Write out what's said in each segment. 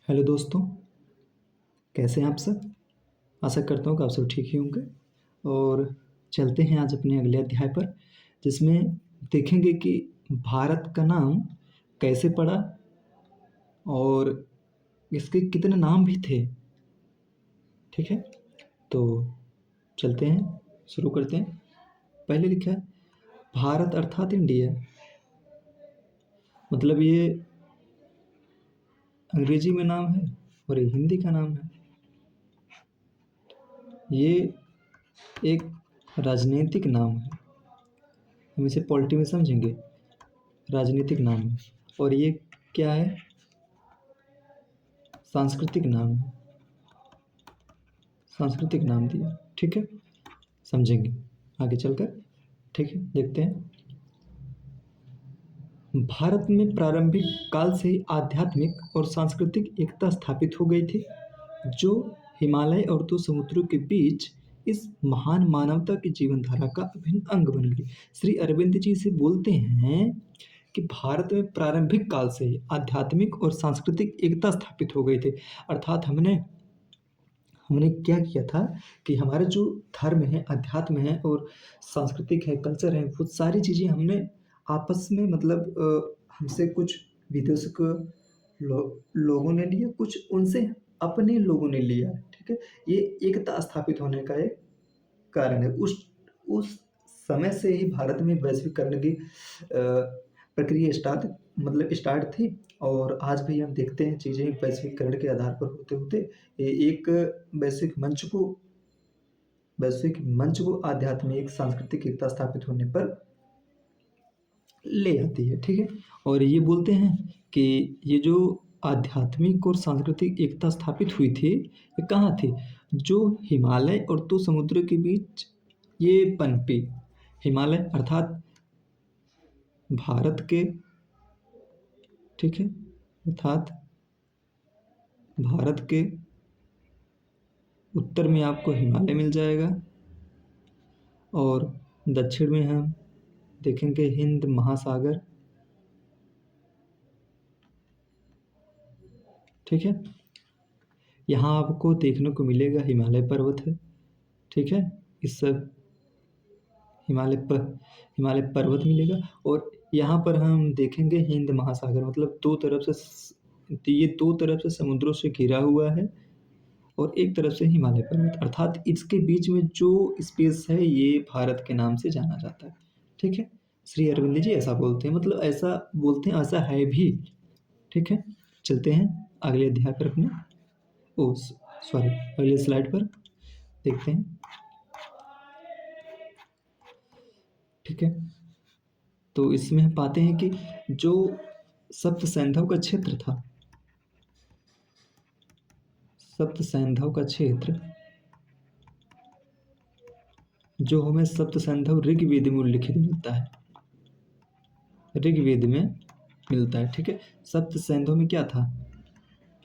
Hello दोस्तों, कैसे हैं आप सब। आशा करता हूँ कि आप सब ठीक ही होंगे। और चलते हैं आज अपने अगले अध्याय पर, जिसमें देखेंगे कि भारत का नाम कैसे पड़ा और इसके कितने नाम भी थे। ठीक है, तो चलते हैं, शुरू करते हैं। पहले लिखा है भारत अर्थात इंडिया। मतलब ये अंग्रेजी में नाम है और ये हिंदी का नाम है। ये एक राजनीतिक नाम है, हम इसे पॉलिटी में समझेंगे। राजनीतिक नाम है। और ये क्या है? सांस्कृतिक नाम है। सांस्कृतिक नाम दिया। ठीक है, समझेंगे आगे चलकर। ठीक है, देखते हैं। भारत में प्रारंभिक काल से ही आध्यात्मिक और सांस्कृतिक एकता स्थापित हो गई थी, जो हिमालय और दो समुद्रों के बीच इस महान मानवता की जीवन धारा का अभिन्न अंग बन गई। श्री अरविंद जी से बोलते हैं कि भारत में प्रारंभिक काल से ही आध्यात्मिक और सांस्कृतिक एकता स्थापित हो गई थी। अर्थात हमने हमने क्या किया था कि हमारा जो धर्म है, अध्यात्म है और सांस्कृतिक है, कल्चर है, वो सारी चीज़ें हमने आपस में मतलब हमसे कुछ विदेशी लोगों ने लिया, कुछ उनसे अपने लोगों ने लिया। ठीक है, ये एकता स्थापित होने का एक कारण है। उस समय से ही भारत में वैश्वीकरण की प्रक्रिया स्टार्ट थी। और आज भी हम देखते हैं चीज़ें वैश्वीकरण के आधार पर होते होते ये एक वैश्विक मंच को आध्यात्मिक सांस्कृतिक एकता स्थापित होने पर ले आती है। ठीक है, और ये बोलते हैं कि ये जो आध्यात्मिक और सांस्कृतिक एकता स्थापित हुई थी, ये कहाँ थी? जो हिमालय और दो समुद्र के बीच ये पनपी। हिमालय अर्थात भारत के, ठीक है, अर्थात भारत के उत्तर में आपको हिमालय मिल जाएगा और दक्षिण में हम देखेंगे हिंद महासागर। ठीक है, यहाँ आपको देखने को मिलेगा हिमालय पर्वत है। ठीक है, इस सब हिमालय पर्वत मिलेगा। और यहाँ पर हम देखेंगे हिंद महासागर, मतलब ये दो तरफ से समुद्रों से घिरा हुआ है और एक तरफ से हिमालय पर्वत, अर्थात इसके बीच में जो स्पेस है ये भारत के नाम से जाना जाता है। ठीक है, श्री अरविंद जी ऐसा बोलते हैं, मतलब ऐसा बोलते हैं, ऐसा है भी। ठीक है, चलते हैं अगले अध्याय पर अपने, ओ सॉरी, अगले स्लाइड पर देखते हैं। ठीक है, तो इसमें हम पाते हैं कि जो सप्त सैंधव का क्षेत्र था, सप्त सैंधव का क्षेत्र, जो हमें सप्त सैंधव ऋग्वेद में उल्लिखित मिलता है, ऋग्वेद में मिलता है। ठीक है, सप्त सैंधव में क्या था?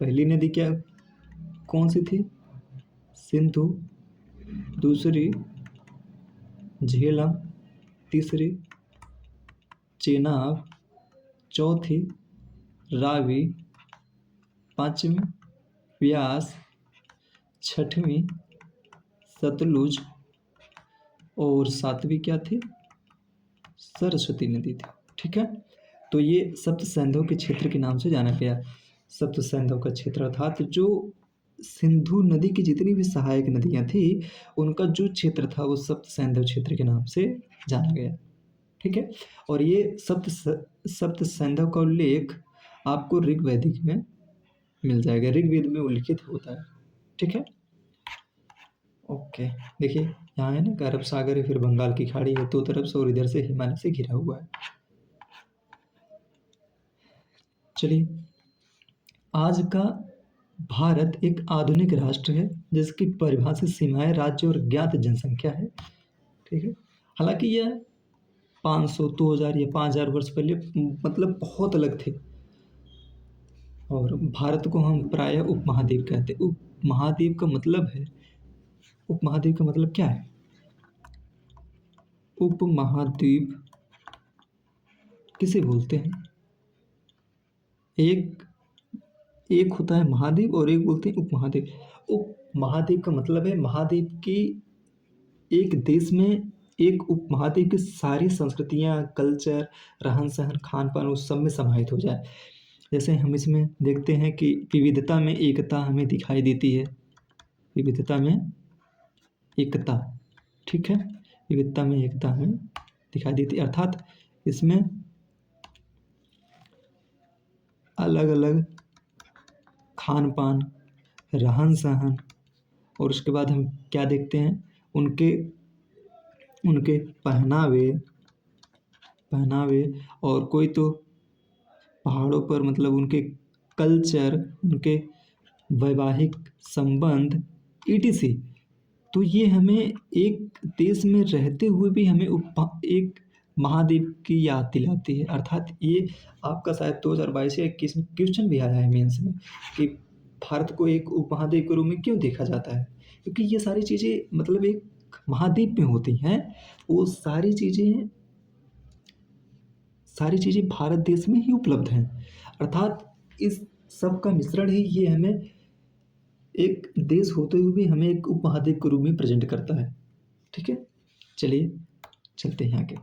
पहली नदी क्या कौन सी थी? सिंधु। दूसरी झेलम। तीसरी चेनाब। चौथी रावी। पांचवी व्यास। छठवीं सतलुज। और सातवीं क्या थी? सरस्वती नदी थी। ठीक है, तो ये सप्त सैंधव के क्षेत्र के नाम से जाना गया। सप्त सैंधव का क्षेत्र अर्थात जो सिंधु नदी की जितनी भी सहायक नदियां थी, उनका जो क्षेत्र था वो सप्त सैंधव क्षेत्र के नाम से जाना गया। ठीक है, और ये सप्त सैंधव का उल्लेख आपको ऋग्वैदिक में मिल जाएगा, ऋग्वेद में उल्लिखित होता है। ठीक है, ओके, देखिए यहाँ है ना, कि अरब सागर है, फिर बंगाल की खाड़ी है दो तरफ से, और इधर से हिमालय से घिरा हुआ है। चलिए, आज का भारत एक आधुनिक राष्ट्र है जिसकी परिभाषित सीमाएं राज्य और ज्ञात जनसंख्या है। ठीक है, हालांकि यह 500, 2000 या 5000 वर्ष पहले मतलब बहुत अलग थे। और भारत को हम प्रायः उपमहाद्वीप कहते हैं। उपमहाद्वीप का मतलब है, उपमहाद्वीप का मतलब क्या है? उपमहाद्वीप किसे बोलते हैं? एक एक होता है महाद्वीप और एक बोलते हैं उपमहाद्वीप। उपमहाद्वीप का मतलब है महाद्वीप की एक देश में एक उपमहाद्वीप की सारी संस्कृतियाँ, कल्चर, रहन-सहन, खान-पान उस सब में समाहित हो जाए। जैसे हम इसमें देखते हैं कि विविधता में एकता हमें दिखाई देती है। विविधता में एकता, ठीक है? विविधता में एकता हमें दिखाई देती है, अर्थात इसमें अलग-अलग खान-पान, रहन-सहन और उसके बाद हम क्या देखते हैं, उनके उनके पहनावे पहनावे और कोई तो पहाड़ों पर मतलब उनके कल्चर, उनके वैवाहिक संबंध ईटीसी। तो ये हमें एक देश में रहते हुए भी हमें एक महाद्वीप की याद दिलाती है। अर्थात ये आपका शायद 2022 या 21 में क्वेश्चन भी आया है मेंस में कि भारत को एक उपमहाद्वीप के रूप में क्यों देखा जाता है? क्योंकि ये सारी चीज़ें मतलब एक महाद्वीप में होती हैं। वो सारी चीज़ें भारत देश में ही उपलब्ध हैं। अर्थात इस सब का मिश्रण ही ये हमें एक देश होते हुए भी हमें एक उपमहाद्वीप के रूप में प्रेजेंट करता है। ठीक है? चलिए चलते हैं आगे।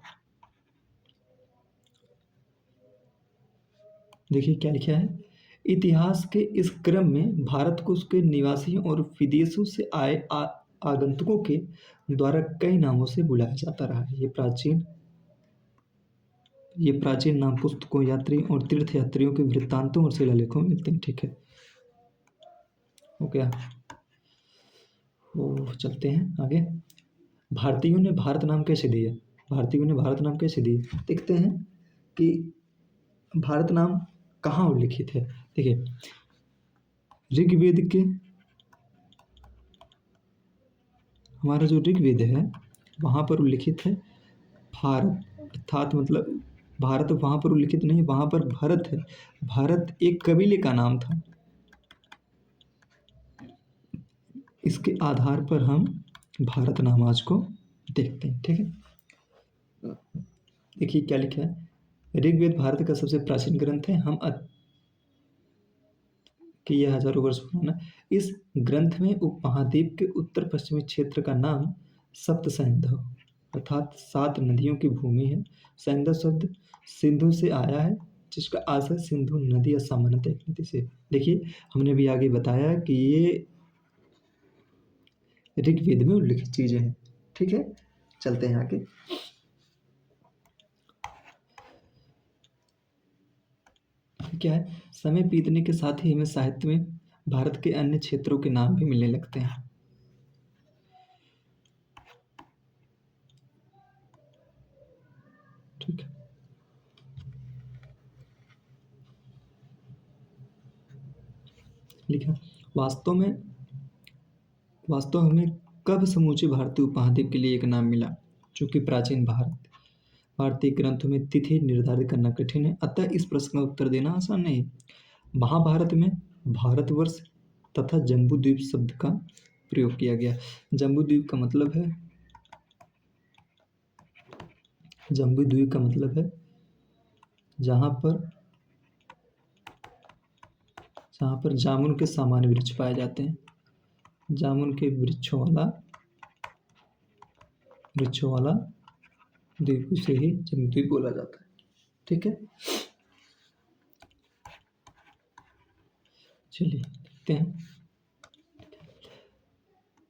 देखिए क्या लिखा है, इतिहास के इस क्रम में भारत को उसके निवासियों और विदेशों से आए आगंतुकों के द्वारा कई नामों से बुलाया जाता रहा है। ये प्राचीन नाम पुस्तकों, यात्री और तीर्थ यात्रियों के वृत्तांतों और शिलालेखों में मिलते हैं। ठीक है, हो गया। वो चलते हैं आगे। भारतीयों ने भारत नाम कैसे दिया? भारतीयों ने भारत नाम कैसे दिए? देखते हैं कि भारत नाम कहाँ उल्लिखित है। देखिए, ऋग्वेद के हमारा जो ऋग्वेद है वहाँ पर उल्लिखित है भारत, अर्थात मतलब भारत वहाँ पर उल्लिखित नहीं, वहाँ पर भरत है। भारत एक कबीले का नाम था। इसके आधार पर हम भारत नाम आज को देखते हैं। ठीक है, देखिए क्या लिखा है, ऋग्वेद भारत का सबसे प्राचीन ग्रंथ है। कि यह हजारों वर्ष पुराना। इस ग्रंथ में उपमहाद्वीप के उत्तर पश्चिमी क्षेत्र का नाम सप्त सैंधव अर्थात 7 नदियों की भूमि है। सैंधव शब्द सिंधु से आया है, जिसका आशय सिंधु नदी या सामान्यतः एक नदी से। देखिए, हमने भी आगे बताया कि ये ऋग्वेद में उल्लिखित चीजें हैं। ठीक है, चलते हैं आगे। क्या है, समय बीतने के साथ ही हमें साहित्य में भारत के अन्य क्षेत्रों के नाम भी मिलने लगते हैं। ठीक है, लिखा, वास्तव में कब समूचे भारतीय उपमहाद्वीप के लिए एक नाम मिला, चूंकि प्राचीन भारतीय ग्रंथों में तिथि निर्धारित करना कठिन है, अतः इस प्रश्न का उत्तर देना आसान नहीं। महाभारत में भारतवर्ष तथा जम्बूद्वीप शब्द का प्रयोग किया गया। जम्बूद्वीप का मतलब है जहाँ पर जामुन के सामान्य वृक्ष पाए जाते हैं। जामुन के वृक्षों वाला द्वीप, उसे ही जम्बूद्वीप बोला जाता है। ठीक है, चलिए देखते हैं।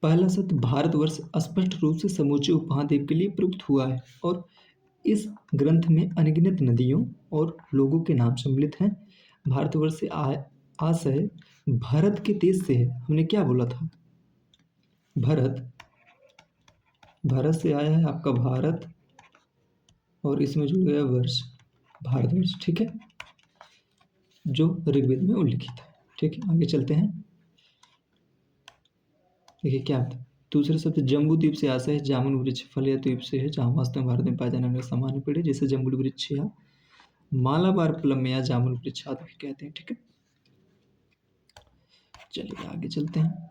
पहला शब्द भारतवर्ष स्पष्ट रूप से समूचे उपमहाद्वीप के लिए प्रयुक्त हुआ है और इस ग्रंथ में अनगिनत नदियों और लोगों के नाम सम्मिलित हैं। भारतवर्ष से आशय भारत के देश से है। हमने क्या बोला था? भारत से आया है आपका भारत, और इसमें जुड़ गया वर्ष, भारतवर्ष। ठीक है, जो ऋग्वेद में उल्लिखित है। ठीक है, आगे चलते हैं। देखिए क्या था, दूसरा शब्द जम्बूद्वीप से आशय है जामुन वृक्ष फल या द्वीप से है, जहाँ वास्तव में भारत में पाए जाने वाले सामान्य पेड़ है, जिसे जम्बू वृक्ष या मालाबार प्लम या जामुन वृक्ष आदि भी कहते हैं। ठीक है, चलिए आगे चलते हैं।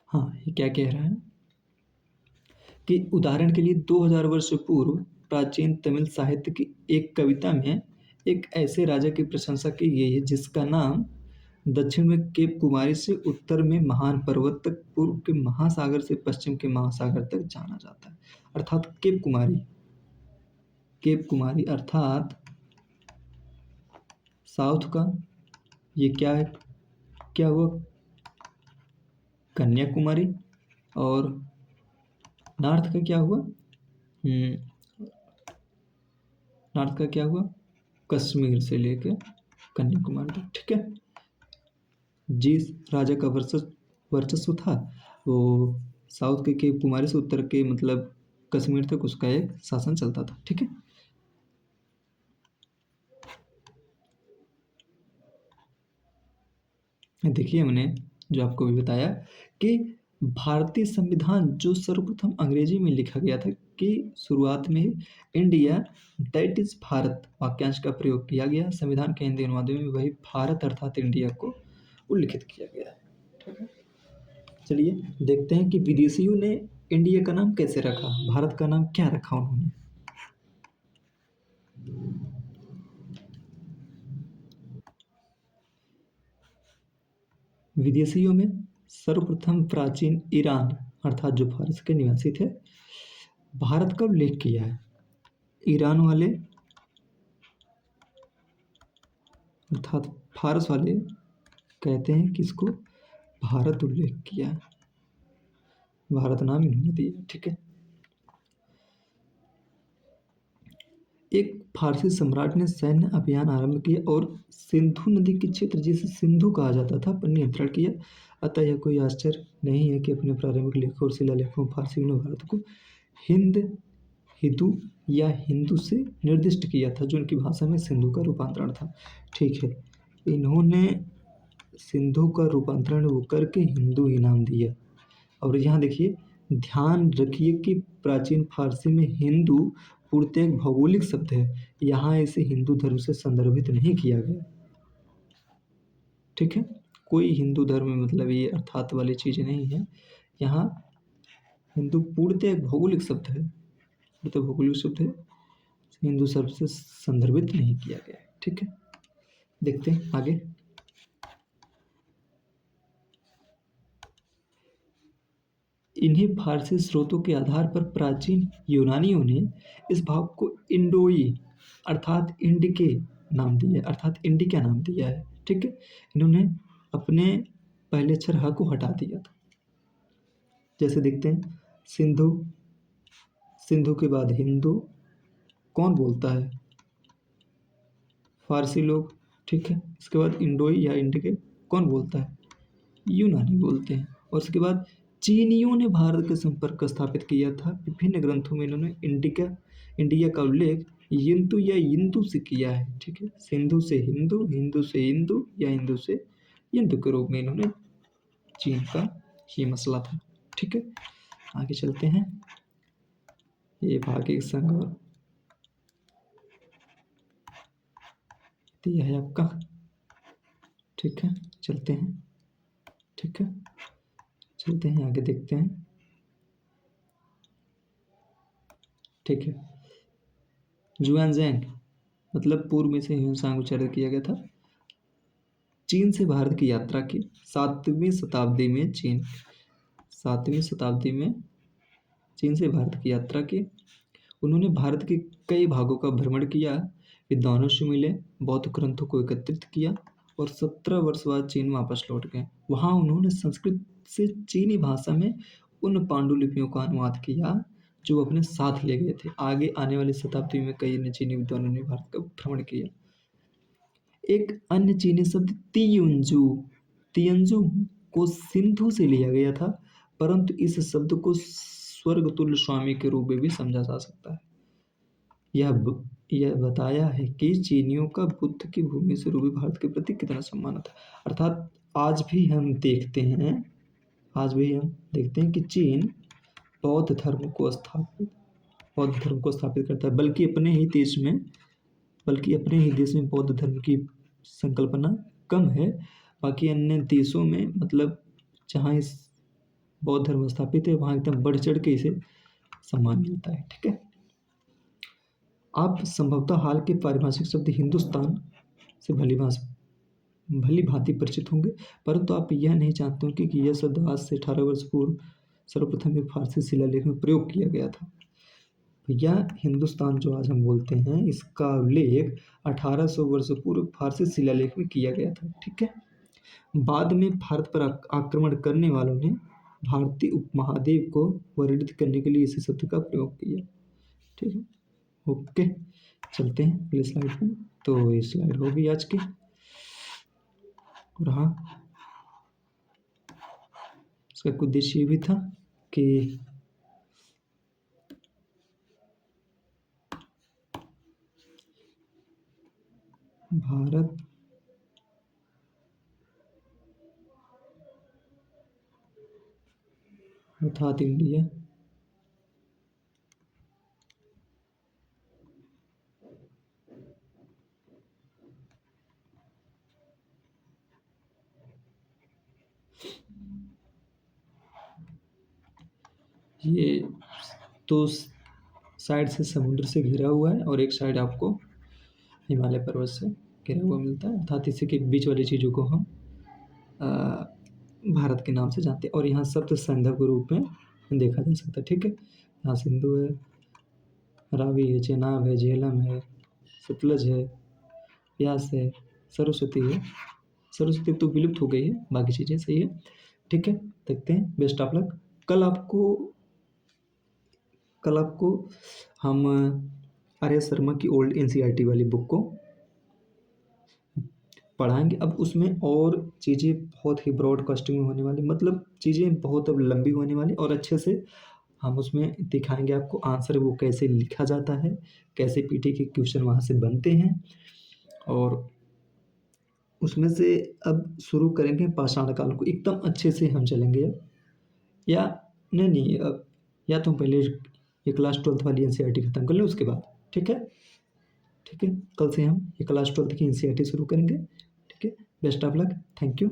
हाँ, ये क्या कह रहा है कि उदाहरण के लिए 2000 वर्ष पूर्व प्राचीन तमिल साहित्य की एक कविता में एक ऐसे राजा की प्रशंसा की गई है जिसका नाम दक्षिण में केप कुमारी से उत्तर में महान पर्वत तक, पूर्व के महासागर से पश्चिम के महासागर तक जाना जाता है। अर्थात केप कुमारी अर्थात साउथ का, ये क्या है, क्या हुआ, कन्याकुमारी, और नॉर्थ का क्या हुआ, नॉर्थ का क्या हुआ, कश्मीर से लेकर कन्याकुमारी तक। ठीक है, जिस राजा का वर्चस्व था वो साउथ के केप कुमारी से उत्तर के मतलब कश्मीर तक उसका एक शासन चलता था। ठीक है, देखिए मैंने जो आपको भी बताया कि भारतीय संविधान जो सर्वप्रथम अंग्रेजी में लिखा गया था कि शुरुआत में इंडिया दैट इज भारत वाक्यांश का प्रयोग किया गया। संविधान के हिंदी अनुवाद में वही भारत अर्थात इंडिया को उल्लिखित किया गया है। ठीक है, चलिए देखते हैं कि विदेशियों ने इंडिया का नाम कैसे रखा, भारत का नाम क्या रखा उन्होंने। विदेशियों में सर्वप्रथम प्राचीन ईरान अर्थात जो फारस के निवासी थे, भारत का उल्लेख किया है। ईरान वाले अर्थात फारस वाले कहते हैं कि इसको भारत उल्लेख किया है, भारत नाम इन्होंने दिया। ठीक है, एक फारसी सम्राट ने सैन्य अभियान आरंभ किया और सिंधु नदी के क्षेत्र जिसे सिंधु कहा जाता था पर नियंत्रण किया। अतः यह कोई आश्चर्य नहीं है कि अपने प्रारंभिक लेखों और शिलालेखों में फारसियों ने भारत को हिंद, हिदू या हिंदू से निर्दिष्ट किया था, जो उनकी भाषा में सिंधु का रूपांतरण था। ठीक है, इन्होंने सिंधु का रूपांतरण वो करके हिंदू ही नाम दिया। और यहाँ देखिए, ध्यान रखिए कि प्राचीन फारसी में हिंदू पूर्णतः एक भौगोलिक शब्द है, यहाँ इसे हिंदू धर्म से संदर्भित नहीं किया गया। ठीक है, कोई हिंदू धर्म में मतलब ये अर्थात वाली चीज़ें नहीं है। यहाँ हिंदू पूर्णतः एक भौगोलिक शब्द है, पूर्णतः भौगोलिक शब्द है, हिंदू शब्द से संदर्भित नहीं किया गया है। ठीक है, देखते हैं आगे। इन्हीं फारसी स्रोतों के आधार पर प्राचीन यूनानियों ने इस भाव को इंडोई अर्थात इंडिके नाम दिया, अर्थात इंडिका नाम दिया है। ठीक है, इन्होंने अपने पहले अक्षर ह को हटा दिया था। जैसे देखते हैं, सिंधु, सिंधु के बाद हिंदू कौन बोलता है, फारसी लोग। ठीक है, इसके बाद इंडोई या इंडिके कौन बोलता है, यूनानी बोलते हैं। और उसके बाद चीनियों ने भारत के संपर्क स्थापित किया था। विभिन्न ग्रंथों में इन्होंने इंडिया का उल्लेख यिंतु या यिंदु से किया है। ठीक है, सिंधु से हिंदू, हिंदू से हिंदू या हिंदू से यिंदु के रूप में इन्होंने चीन का ही मसला था। ठीक है, आगे चलते हैं। ये भागिक संघ और दिया है आपका। ठीक है, चलते हैं। ठीक है, चलते हैं आगे, देखते हैं। ठीक है, जुआनजैंग मतलब पूर्व में से ह्यूनसांग उच्चारित किया गया था। चीन से भारत की यात्रा की 7वीं शताब्दी में चीन से भारत की यात्रा की। उन्होंने भारत के कई भागों का भ्रमण किया, विद्वानों से मिले, बौद्ध ग्रंथों को एकत्रित किया और 17 वर्ष बाद चीन वापस लौट गए। वहाँ उन्होंने संस्कृत से चीनी भाषा में उन पांडुलिपियों का अनुवाद किया जो अपने साथ ले गए थे। आगे आने वाली शताब्दी में कई अन्य चीनी विद्वानों ने भारत का भ्रमण किया। एक अन्य चीनी शब्द तियंजू को सिंधु से लिया गया था, परंतु इस शब्द को स्वर्गतुल्य स्वामी के रूप में भी समझा जा सकता है। यह बताया है कि चीनियों का बुद्ध की भूमि से रूबी भारत के प्रति कितना सम्मान था। अर्थात आज भी हम देखते हैं कि चीन बौद्ध धर्म को स्थापित करता है, बल्कि अपने ही देश में बौद्ध धर्म की संकल्पना कम है। बाकी अन्य देशों में मतलब जहाँ इस बौद्ध धर्म स्थापित है वहाँ एकदम बढ़ चढ़ के इसे सम्मान मिलता है। ठीक है, आप संभवतः हाल के पारिभाषिक शब्द हिंदुस्तान से भली भांति परिचित होंगे, परंतु आप यह नहीं जानते होंगे कि यह शब्द आज से 18 वर्ष पूर्व सर्वप्रथम एक फारसी शिलालेख में प्रयोग किया गया था। यह हिंदुस्तान जो आज हम बोलते हैं, इसका उल्लेख 1800 वर्ष पूर्व फारसी शिलालेख में किया गया था। ठीक है, बाद में भारत पर आक्रमण करने वालों ने भारतीय उपमहाद्वीप को वर्णित करने के लिए इसी शब्द का प्रयोग किया। ठीक है, ओके, चलते हैं अगले स्लाइड में। तो ये स्लाइड होगी आज की। और हाँ, इसका उद्देश्य ये भी था कि भारत अर्थात इंडिया ये तो साइड से समुद्र से घिरा हुआ है और एक साइड आपको हिमालय पर्वत से घिरा हुआ मिलता है, अर्थात इसी के बीच वाली चीज़ों को हम भारत के नाम से जानते हैं। और यहाँ शब्द संदर्भ के रूप में देखा जा सकता है। ठीक है, यहाँ सिंधु है, रावी है, चेनाब है, झेलम है, सतलज है, व्यास है, सरस्वती है। सरस्वती तो विलुप्त हो गई है, बाकी चीज़ें सही है। ठीक है, देखते हैं। Best of luck. कल आपको हम आर्य शर्मा की ओल्ड एनसीईआरटी वाली बुक को पढ़ाएंगे। अब उसमें और चीज़ें बहुत ही ब्रॉडकास्टिंग में होने वाली, मतलब चीज़ें बहुत अब लंबी होने वाली, और अच्छे से हम उसमें दिखाएंगे आपको आंसर वो कैसे लिखा जाता है, कैसे पीटी के क्वेश्चन वहाँ से बनते हैं। और उसमें से अब शुरू करेंगे पाषाण काल को, एकदम अच्छे से हम चलेंगे अब। या नहीं, अब या तो हम पहले ये क्लास 12th वाली एनसीईआरटी ख़त्म कर लें उसके बाद। ठीक है, ठीक है, कल से हम ये क्लास 12th की एनसीईआरटी शुरू करेंगे। ठीक है, best of luck, thank you.